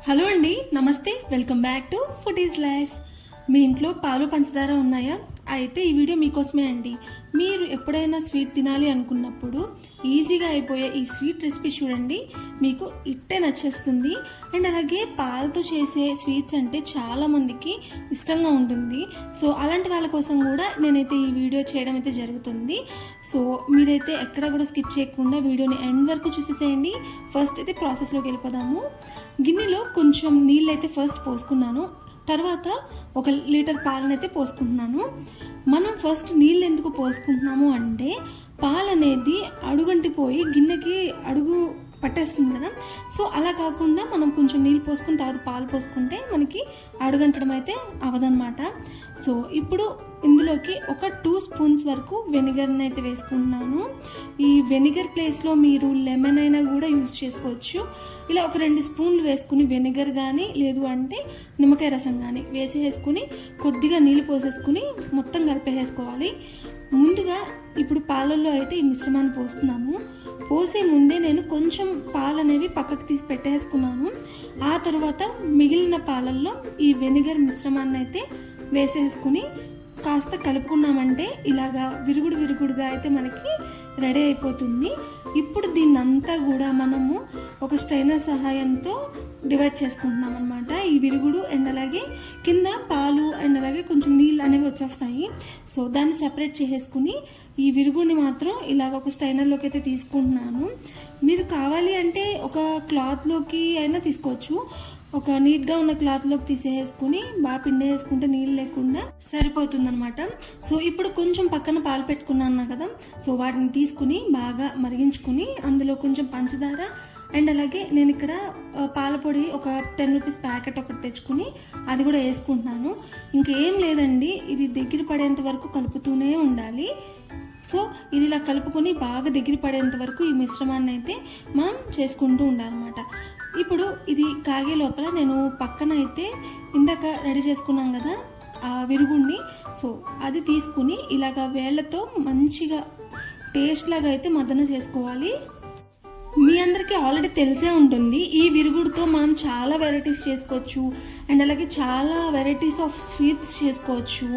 Hello అండి, నమస్తే. Welcome back to food is life. మీ ఇంట్లో పాలు పంచదార ఉన్నాయా? అయితే ఈ వీడియో మీకోసమే అండి. మీరు ఎప్పుడైనా స్వీట్ తినాలి అనుకున్నప్పుడు ఈజీగా అయిపోయే ఈ స్వీట్ రెసిపీ చూడండి, మీకు ఇట్టే నచ్చేస్తుంది. అండ్ అలాగే పాలతో చేసే స్వీట్స్ అంటే చాలా మందికి ఇష్టంగా ఉంటుంది. సో అలాంటి వాళ్ళ కోసం కూడా నేనైతే ఈ వీడియో చేయడం అయితే జరుగుతుంది. సో మీరైతే ఎక్కడ కూడా స్కిప్ చేయకుండా వీడియోని ఎండ్ వరకు చూసేసేయండి. ఫస్ట్ అయితే ప్రాసెస్లోకి వెళ్ళిపోదాము. గిన్నెలో కొంచెం నీళ్ళు అయితే ఫస్ట్ పోసుకున్నాను. తర్వాత 1 లీటర్ పాలనైతే పోసుకుంటున్నాను. మనం ఫస్ట్ నీళ్ళు ఎందుకు పోసుకుంటున్నాము అంటే పాలు అనేది అడుగంటిపోయి గిన్నెకి అడుగు పట్టేస్తుంది కదా. సో అలా కాకుండా మనం కొంచెం నీళ్ళు పోసుకుని తర్వాత పాలు పోసుకుంటే మనకి అడుగంటడం అయితే అవదనమాట. సో ఇప్పుడు ఇందులోకి ఒక 2 స్పూన్స్ వరకు వెనిగర్ని అయితే వేసుకుంటున్నాను. ఈ వెనిగర్ ప్లేస్లో మీరు లెమన్ అయినా కూడా యూజ్ చేసుకోవచ్చు. ఇలా ఒక 2 స్పూన్లు వేసుకుని వెనిగర్ కానీ లేదు అంటే నిమ్మకాయ రసం కానీ వేసేసుకుని కొద్దిగా నీళ్ళు పోసేసుకుని మొత్తం కలిపేసుకోవాలి. ముందుగా ఇప్పుడు పాలల్లో అయితే ఈ మిశ్రమాన్ని పోస్తున్నాము. పోసే ముందే నేను కొంచెం పాలు అనేవి పక్కకు తీసి పెట్టేసుకున్నాను. ఆ తర్వాత మిగిలిన పాలల్లో ఈ వెనిగర్ మిశ్రమాన్ని అయితే వేసేసుకుని కాస్త కలుపుకున్నామంటే ఇలాగా విరుగుడుగా అయితే మనకి రెడీ అయిపోతుంది. ఇప్పుడు దీన్నంతా కూడా మనము ఒక స్ట్రైనర్ సహాయంతో డివైడ్ చేసుకుంటున్నాం అనమాట. ఈ విరుగుడు అండ్ అలాగే కింద పాలు అండ్ అలాగే కొంచెం నీళ్ళు అనేవి వచ్చేస్తాయి. సో దాన్ని సెపరేట్ చేసేసుకుని ఈ విరుగుడిని మాత్రం ఇలాగ ఒక స్ట్రైనర్లోకి అయితే తీసుకుంటున్నాను. మీరు కావాలి అంటే ఒక క్లాత్లోకి అయినా తీసుకోవచ్చు. ఒక నీట్గా ఉన్న క్లాత్లోకి తీసేసుకుని బాగా పిండేసుకుంటే నీళ్ళు లేకుండా సరిపోతుందనమాట. సో ఇప్పుడు కొంచెం పక్కన పాలు పెట్టుకున్నాను కదా. సో వాటిని తీసుకుని బాగా మరిగించుకుని అందులో కొంచెం పంచదార అండ్ అలాగే నేను ఇక్కడ పాల పొడి ఒక 10 రూపీస్ ప్యాకెట్ ఒకటి తెచ్చుకుని అది కూడా వేసుకుంటున్నాను. ఇంకేం లేదండి, ఇది దగ్గర పడేంత వరకు కలుపుతూనే ఉండాలి. సో ఇది ఇలా కలుపుకొని బాగా దగ్గర పడేంత వరకు ఈ మిశ్రమాన్ని అయితే మనం చేసుకుంటూ ఉండాలన్నమాట. ఇప్పుడు ఇది కాగే లోపల నేను పక్కన అయితే ఇందాక రెడీ చేసుకున్నాం కదా ఆ విరుగుడిని, సో అది తీసుకుని ఇలాగ వేళ్ళతో మంచిగా పేస్ట్ లాగా అయితే మద్దన చేసుకోవాలి. మీ అందరికీ ఆల్రెడీ తెలిసే ఉంటుంది, ఈ విరుగుడుతో మనం చాలా వెరైటీస్ చేసుకోవచ్చు అండ్ అలాగే చాలా వెరైటీస్ ఆఫ్ స్వీట్స్ చేసుకోవచ్చు.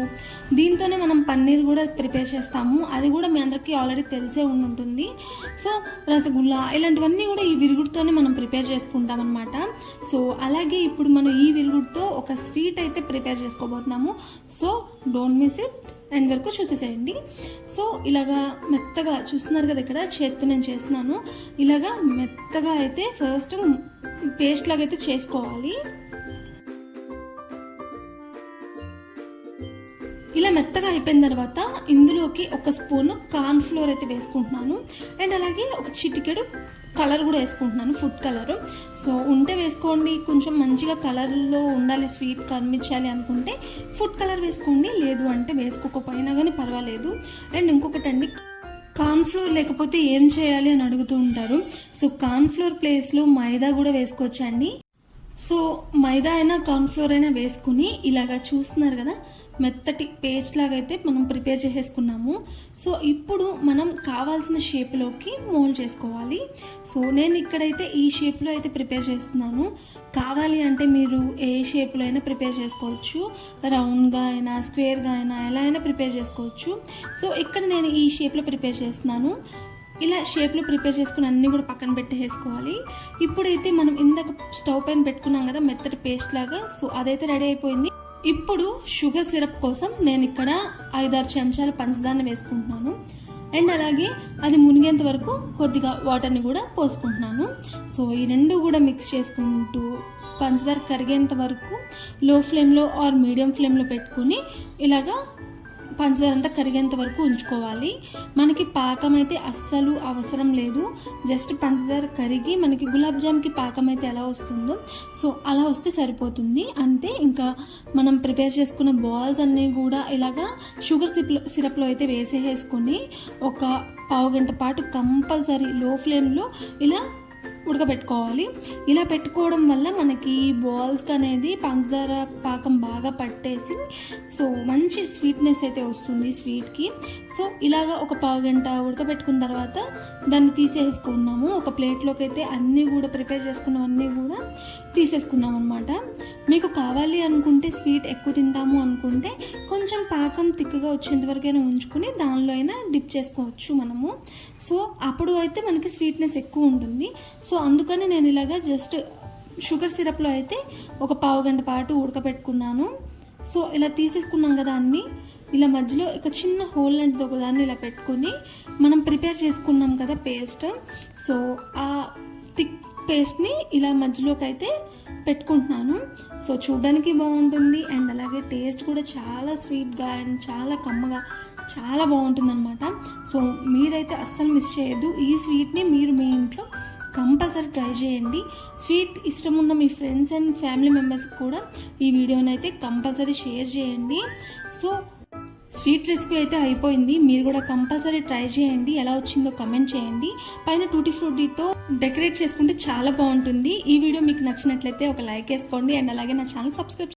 దీంతోనే మనం పన్నీర్ కూడా ప్రిపేర్ చేస్తాము, అది కూడా మీ అందరికీ ఆల్రెడీ తెలిసే ఉంటుంది. సో రసగుల్లా ఇలాంటివన్నీ కూడా ఈ విరుగుడుతోనే మనం ప్రిపేర్ చేసుకుంటాం అనమాట. సో అలాగే ఇప్పుడు మనం ఈ విరుగుడుతో ఒక స్వీట్ అయితే ప్రిపేర్ చేసుకోబోతున్నాము. So don't miss it, end వరకు చూసేసేయండి. సో ఇలాగా మెత్తగా చూస్తున్నారు కదా, ఇక్కడ చేత్తో నేను చేస్తున్నాను. ఇలాగా మెత్తగా అయితే ఫస్ట్ పేస్ట్ లాగా అయితే చేసుకోవాలి. ఇలా మెత్తగా అయిపోయిన తర్వాత ఇందులోకి 1 స్పూన్ కార్న్ ఫ్లోర్ అయితే వేసుకుంటున్నాను అండ్ అలాగే ఒక చిటికెడు కలర్ కూడా వేసుకుంటున్నాను, ఫుడ్ కలర్. సో ఉంటే వేసుకోండి, కొంచెం మంచిగా కలర్లో ఉండాలి, స్వీట్ కనిపించాలి అనుకుంటే ఫుడ్ కలర్ వేసుకోండి, లేదు అంటే వేసుకోకపోయినా కానీ పర్వాలేదు. అండ్ ఇంకొకటండి, కార్న్ ఫ్లోర్ లేకపోతే ఏం చేయాలి అని అడుగుతూ ఉంటారు. సో కార్న్ ఫ్లోర్ ప్లేస్లో మైదా కూడా వేసుకోవచ్చండి. సో మైదా అయినా కార్న్ ఫ్లోర్ అయినా వేసుకుని ఇలాగా చూస్తున్నారు కదా మెత్తటి పేస్ట్ లాగా అయితే మనం ప్రిపేర్ చేసేసుకున్నాము. సో ఇప్పుడు మనం కావాల్సిన షేప్లోకి మోల్డ్ చేసుకోవాలి. సో నేను ఇక్కడైతే ఈ షేప్లో అయితే ప్రిపేర్ చేస్తున్నాను. కావాలి అంటే మీరు ఏ షేప్లో అయినా ప్రిపేర్ చేసుకోవచ్చు, రౌండ్గా అయినా స్క్వేర్గా అయినా ఎలా అయినా ప్రిపేర్ చేసుకోవచ్చు. సో ఇక్కడ నేను ఈ షేప్లో ప్రిపేర్ చేస్తున్నాను. ఇలా షేప్లో ప్రిపేర్ చేసుకుని అన్నీ కూడా పక్కన పెట్టేసుకోవాలి. ఇప్పుడైతే మనం ఇందాక స్టవ్ పైన పెట్టుకున్నాం కదా మెత్తటి పేస్ట్ లాగా, సో అదైతే రెడీ అయిపోయింది. ఇప్పుడు షుగర్ సిరప్ కోసం నేను ఇక్కడ 5-6 చెంచాల పంచదారని వేసుకుంటున్నాను అండ్ అలాగే అది మునిగేంత వరకు కొద్దిగా వాటర్ని కూడా పోసుకుంటున్నాను. సో ఈ రెండు కూడా మిక్స్ చేసుకుంటూ పంచదార కరిగేంత వరకు లో ఫ్లేమ్లో ఆర్ మీడియం ఫ్లేమ్లో పెట్టుకుని ఇలాగా పంచదార అంతా కరిగేంత వరకు ఉంచుకోవాలి. మనకి పాకం అయితే అస్సలు అవసరం లేదు, జస్ట్ పంచదార కరిగి మనకి గులాబ్ జామ్కి పాకం అయితే ఎలా వస్తుందో సో అలా వస్తే సరిపోతుంది అంతే. ఇంకా మనం ప్రిపేర్ చేసుకున్న బాల్స్ అన్నీ కూడా ఇలాగా షుగర్ సిరప్లో అయితే వేసేసుకొని ఒక పావు గంట పాటు కంపల్సరీ లో ఫ్లేమ్లో ఇలా ఉడకబెట్టుకోవాలి. ఇలా పెట్టుకోవడం వల్ల మనకి బాల్స్కి అనేది పంచదార పాకం బాగా పట్టేసి సో మంచి స్వీట్నెస్ అయితే వస్తుంది స్వీట్కి. సో ఇలాగా ఒక పావు గంట ఉడకబెట్టుకున్న తర్వాత దాన్ని తీసేసుకున్నాము. ఒక ప్లేట్లోకి అయితే అన్నీ కూడా ప్రిపేర్ చేసుకున్నవన్నీ కూడా తీసేసుకున్నాం అనమాట. మీకు కావాలి అనుకుంటే స్వీట్ ఎక్కువ తింటాము అనుకుంటే కొంచెం పాకం తిక్కుగా వచ్చేంత వరకైనా ఉంచుకుని దానిలో అయినా డిప్ చేసుకోవచ్చు మనము. సో అప్పుడు అయితే మనకి స్వీట్నెస్ ఎక్కువ ఉంటుంది. సో అందుకని నేను ఇలాగా జస్ట్ షుగర్ సిరప్లో అయితే ఒక పావు గంట పాటు ఉడకబెట్టుకున్నాను. సో ఇలా తీసేసుకున్నాం కదా అన్నీ, ఇలా మధ్యలో ఒక చిన్న హోల్ లాంటిది ఒకదాన్ని ఇలా పెట్టుకుని మనం ప్రిపేర్ చేసుకున్నాం కదా పేస్ట్, సో ఆ థిక్ పేస్ట్ని ఇలా మధ్యలోకి అయితే పెట్టుకుంటున్నాను. సో చూడడానికి బాగుంటుంది అండ్ అలాగే టేస్ట్ కూడా చాలా స్వీట్గా అండ్ చాలా కమ్మగా చాలా బాగుంటుంది అనమాట. సో మీరైతే అస్సలు మిస్ చేయొద్దు. ఈ స్వీట్ని మీరు మీ ఇంట్లో కంపల్సరీ ట్రై చేయండి. స్వీట్ ఇష్టం ఉన్న మీ ఫ్రెండ్స్ అండ్ ఫ్యామిలీ మెంబర్స్కి కూడా ఈ వీడియోని అయితే కంపల్సరీ షేర్ చేయండి. సో స్వీట్ రెసిపీ అయితే అయిపోయింది. మీరు కూడా కంపల్సరీ ట్రై చేయండి. ఎలా వచ్చిందో కమెంట్ చేయండి. పైన టూటీ ఫ్రూటీతో డెకరేట్ చేసుకుంటే చాలా బాగుంటుంది. ఈ వీడియో మీకు నచ్చినట్లయితే ఒక లైక్ వేసుకోండి అండ్ అలాగే నా ఛానల్ సబ్స్క్రైబ్